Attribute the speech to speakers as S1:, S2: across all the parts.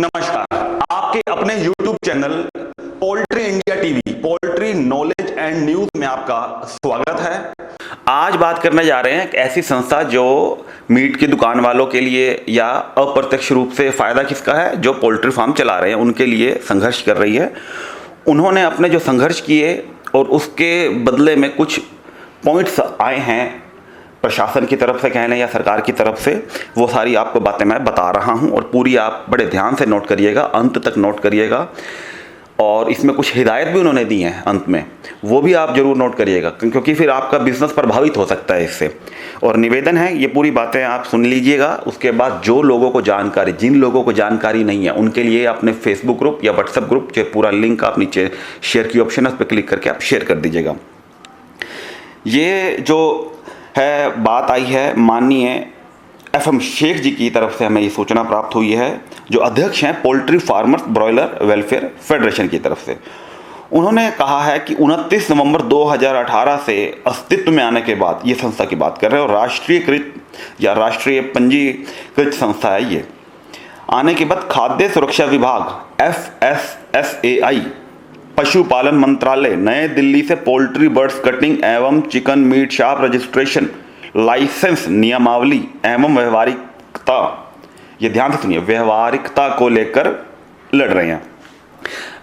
S1: नमस्कार। आपके अपने YouTube channel poultry India TV poultry knowledge and news में आपका स्वागत है। आज बात करने जा रहे हैं एक ऐसी संस्था जो मीट की दुकान वालों के लिए या अप्रत्यक्ष रूप से फायदा किसका है, जो पोल्ट्री फार्म चला रहे हैं उनके लिए संघर्ष कर रही है। उन्होंने अपने जो संघर्ष किए और उसके बदले में कुछ पॉइंट्स आए हैं प्रशासन की तरफ से कह लें या सरकार की तरफ से, वो सारी आपको बातें मैं बता रहा हूं और पूरी आप बड़े ध्यान से नोट करिएगा, अंत तक नोट करिएगा। और इसमें कुछ हिदायत भी उन्होंने दी हैं अंत में, वो भी आप जरूर नोट करिएगा क्योंकि फिर आपका बिजनेस प्रभावित हो सकता है इससे। और निवेदन है ये पूरी बातें आप सुन लीजिएगा। उसके बाद जो लोगों को जानकारी, जिन लोगों को जानकारी नहीं है उनके लिए अपने फेसबुक ग्रुप या व्हाट्सएप ग्रुप, जो पूरा लिंक आप नीचे शेयर की ऑप्शन है उस पर क्लिक करके आप शेयर कर दीजिएगा। ये जो है बात आई है माननीय FM शेख जी की तरफ से, हमें ये सूचना प्राप्त हुई है, जो अध्यक्ष हैं poultry farmers broiler welfare federation की तरफ से। उन्होंने कहा है कि 29 नवंबर 2018 से अस्तित्व में आने के बाद, ये संस्था की बात कर रहे हैं और राष्ट्रीयकृत या राष्ट्रीय पंजीकृत संस्था है ये, आने के बाद खाद्य सुरक्षा विभाग FSSAI पशुपालन मंत्रालय नई दिल्ली से पोल्ट्री बर्ड्स कटिंग एवं chicken meat shop registration license नियमावली एवं व्यवहारिकता, ये ध्यान से सुनिए, व्यवहारिकता को लेकर लड़ रहे हैं।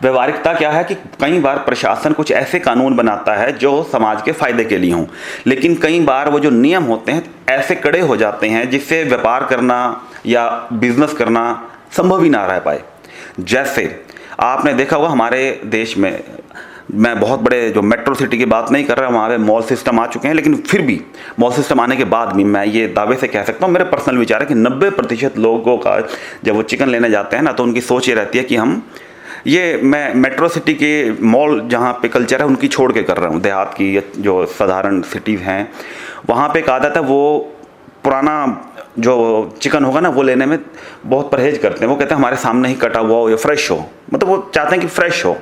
S1: व्यवहारिकता क्या है कि कई बार प्रशासन कुछ ऐसे कानून बनाता है जो समाज के फायदे के लिए हों, लेकिन कई बार वो जो नियम होते हैं ऐसे कड़े हो जाते हैं जिससे व्यापार करना या बिजनेस करना संभव ही ना रह पाए। जैसे आपने देखा होगा हमारे देश में, मैं बहुत बड़े जो मेट्रो सिटी की बात नहीं कर रहा, वहाँ पे मॉल सिस्टम आ चुके हैं, लेकिन फिर भी मॉल सिस्टम आने के बाद भी मैं ये दावे से कह सकता हूँ, मेरे पर्सनल विचार है कि 90% लोगों का जब वो चिकन लेने जाते हैं ना तो उनकी सोच ये रहती है कि मैं मेट्रो सिटी के मॉल जहाँ पे कल्चर है उनकी छोड़ के कर रहा हूँ। देहात की जो साधारण सिटीज़ हैं वहाँ पे एक आदत है, वो पुराना जो चिकन होगा ना वो लेने में बहुत परहेज करते हैं। वो कहते हैं हमारे सामने ही कटा हुआ हो या फ्रेश हो, मतलब वो चाहते हैं कि फ्रेश हो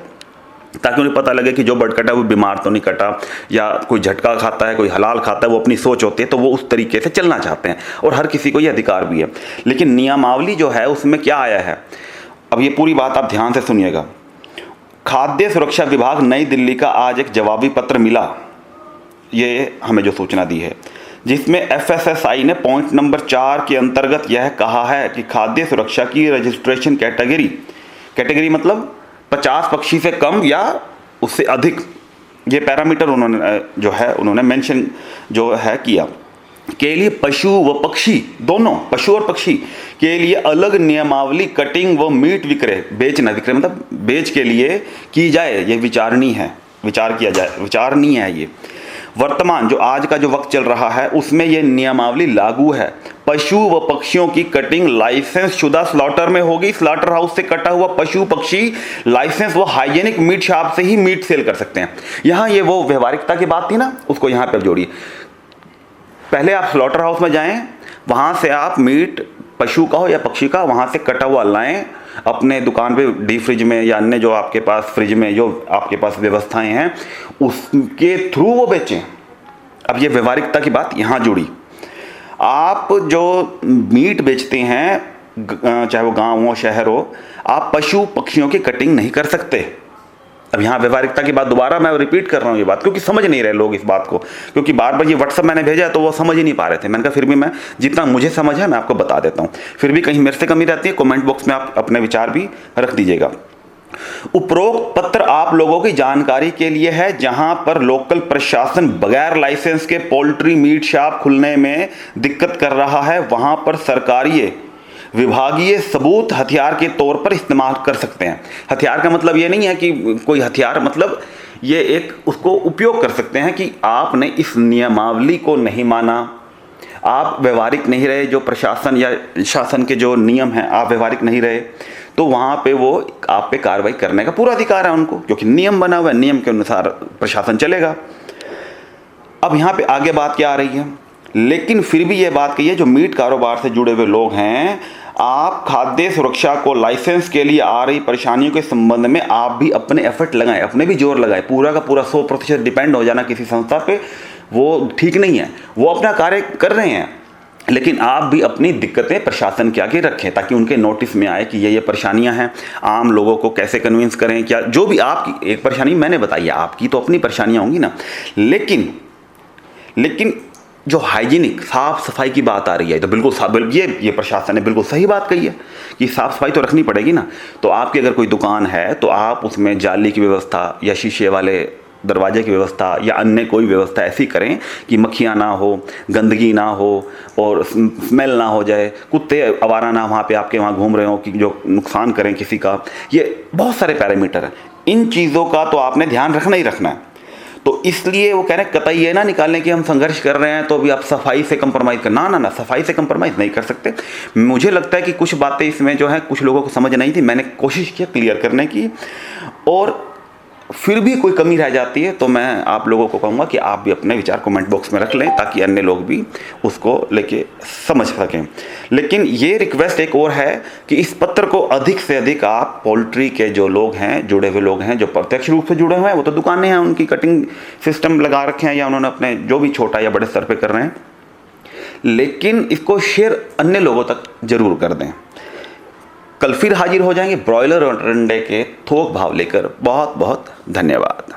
S1: ताकि उन्हें पता लगे कि जो बर्ड कटा है वो बीमार तो नहीं कटा, या कोई झटका खाता है, कोई हलाल खाता है, वो अपनी सोच होती है तो वो उस तरीके से चलना चाहते हैं और हर किसी को ये अधिकार भी है। लेकिन नियमावली जो है उसमें क्या आया है, अब ये पूरी बात आप ध्यान से सुनिएगा। खाद्य सुरक्षा विभाग नई दिल्ली का आज एक जवाबी पत्र मिला, ये हमें जो सूचना दी है, जिसमें FSSAI ने पॉइंट नंबर 4 के अंतर्गत यह कहा है कि खाद्य सुरक्षा की रजिस्ट्रेशन कैटेगरी मतलब 50 पक्षी से कम या उससे अधिक, ये पैरामीटर उन्होंने मेंशन जो है किया, के लिए पशु व पक्षी दोनों, पशु और पक्षी के लिए अलग नियमावली कटिंग व मीट विक्रय मतलब बेच के लिए की जाए, ये विचारणीय है। ये वर्तमान जो आज का जो वक्त चल रहा है उसमें यह नियमावली लागू है। पशु व पक्षियों की कटिंग लाइसेंस शुदा स्लॉटर में होगी। स्लॉटर हाउस से कटा हुआ पशु पक्षी लाइसेंस व हाइजेनिक मीट शॉप से ही मीट सेल कर सकते हैं। यहाँ ये वो व्यवहारिकता की बात थी ना, उसको यहाँ पर जोड़िए। पहले आप स्लॉटर हाउस में जाएं, वहाँ से आप मीट पशु का हो या पक्षी का वहाँ से कटा हुआ लाएं, अपने दुकान पे डीप फ्रिज में या अन्य जो आपके पास फ्रिज में जो आपके पास व्यवस्थाएं हैं उसके थ्रू वो बेचें। अब ये व्यवहारिकता की बात यहाँ जुड़ी। आप जो मीट बेचते हैं चाहे वो गांव हो शहर हो, आप पशु पक्षियों की कटिंग नहीं कर सकते। अब यहाँ व्यवहारिकता की बात दोबारा मैं रिपीट कर रहा हूँ ये बात, क्योंकि समझ नहीं रहे लोग इस बात को, क्योंकि बार बार ये व्हाट्सएप मैंने भेजा तो वो समझ ही नहीं पा रहे थे। मैंने कहा फिर भी मैं जितना मुझे समझ है मैं आपको बता देता हूँ, फिर भी कहीं मेरे से कमी रहती है कमेंट बॉक्स में आप अपने विचार भी रख दीजिएगा। उपरोक्त पत्र आप लोगों की जानकारी के लिए है, जहां पर लोकल प्रशासन बगैर लाइसेंस के पोल्ट्री मीट शॉप खुलने में दिक्कत कर रहा है, वहां पर सरकारी विभागीय सबूत हथियार के तौर पर इस्तेमाल कर सकते हैं। हथियार का मतलब ये नहीं है कि कोई हथियार, मतलब ये एक उसको उपयोग कर सकते हैं कि आपने इस नियमावली को नहीं माना, आप व्यवहारिक नहीं रहे, जो प्रशासन या शासन के जो नियम हैं आप व्यवहारिक नहीं रहे, तो वहाँ पे वो आप पे कार्रवाई करने का पूरा अधिकार है उनको, क्योंकि नियम बना हुआ है, नियम के अनुसार प्रशासन चलेगा। अब यहाँ पे आगे बात क्या आ रही है, लेकिन फिर भी ये बात कही है जो मीट कारोबार से जुड़े हुए लोग हैं, आप खाद्य सुरक्षा को लाइसेंस के लिए आ रही परेशानियों के संबंध में आप भी अपने एफर्ट लगाएं, अपने भी जोर लगाएं। पूरा का पूरा 100% डिपेंड हो जाना किसी संस्था पे वो ठीक नहीं है। वो अपना कार्य कर रहे हैं, लेकिन आप भी अपनी दिक्कतें प्रशासन के आगे रखें ताकि उनके नोटिस में आए कि ये परेशानियां हैं। आम लोगों को कैसे कन्विंस करें, क्या जो भी आपकी एक परेशानी मैंने बताई है, आपकी तो अपनी परेशानियां होंगी ना, लेकिन जो हाइजीनिक साफ सफाई की बात आ रही है तो बिल्कुल ये प्रशासन ने बिल्कुल सही बात कही है कि साफ सफाई तो रखनी पड़ेगी ना। तो आपकी अगर कोई दुकान है तो आप उसमें जाली की व्यवस्था या शीशे वाले दरवाजे की व्यवस्था या अन्य कोई व्यवस्था ऐसी करें कि मक्खियाँ ना हो, गंदगी ना हो और स्मेल ना हो जाए, कुत्ते आवारा ना वहाँ पे आपके वहाँ घूम रहे हो कि जो नुकसान करें किसी का। ये बहुत सारे पैरामीटर हैं, इन चीज़ों का तो आपने ध्यान रखना ही रखना है। तो इसलिए वो कह रहे हैं कतई ये ना निकालने की हम संघर्ष कर रहे हैं तो अभी आप सफाई से कंप्रोमाइज़ कर, ना सफाई से कंप्रोमाइज़ नहीं कर सकते। मुझे लगता है कि कुछ बातें इसमें जो है कुछ लोगों को समझ नहीं थी, मैंने कोशिश की क्लियर करने की, और फिर भी कोई कमी रह जाती है तो मैं आप लोगों को कहूँगा कि आप भी अपने विचार कमेंट बॉक्स में रख लें ताकि अन्य लोग भी उसको लेके समझ सकें। लेकिन ये रिक्वेस्ट एक और है कि इस पत्र को अधिक से अधिक आप पोल्ट्री के जो लोग हैं, जुड़े हुए लोग हैं, जो प्रत्यक्ष रूप से जुड़े हुए हैं, वो तो दुकानें हैं, उनकी कटिंग सिस्टम लगा रखे हैं या उन्होंने अपने जो भी छोटा या बड़े स्तर पर कर रहे हैं, लेकिन इसको शेयर अन्य लोगों तक जरूर कर दें। कल फिर हाजिर हो जाएंगे ब्रॉयलर और अंडे के थोक भाव लेकर। बहुत बहुत धन्यवाद।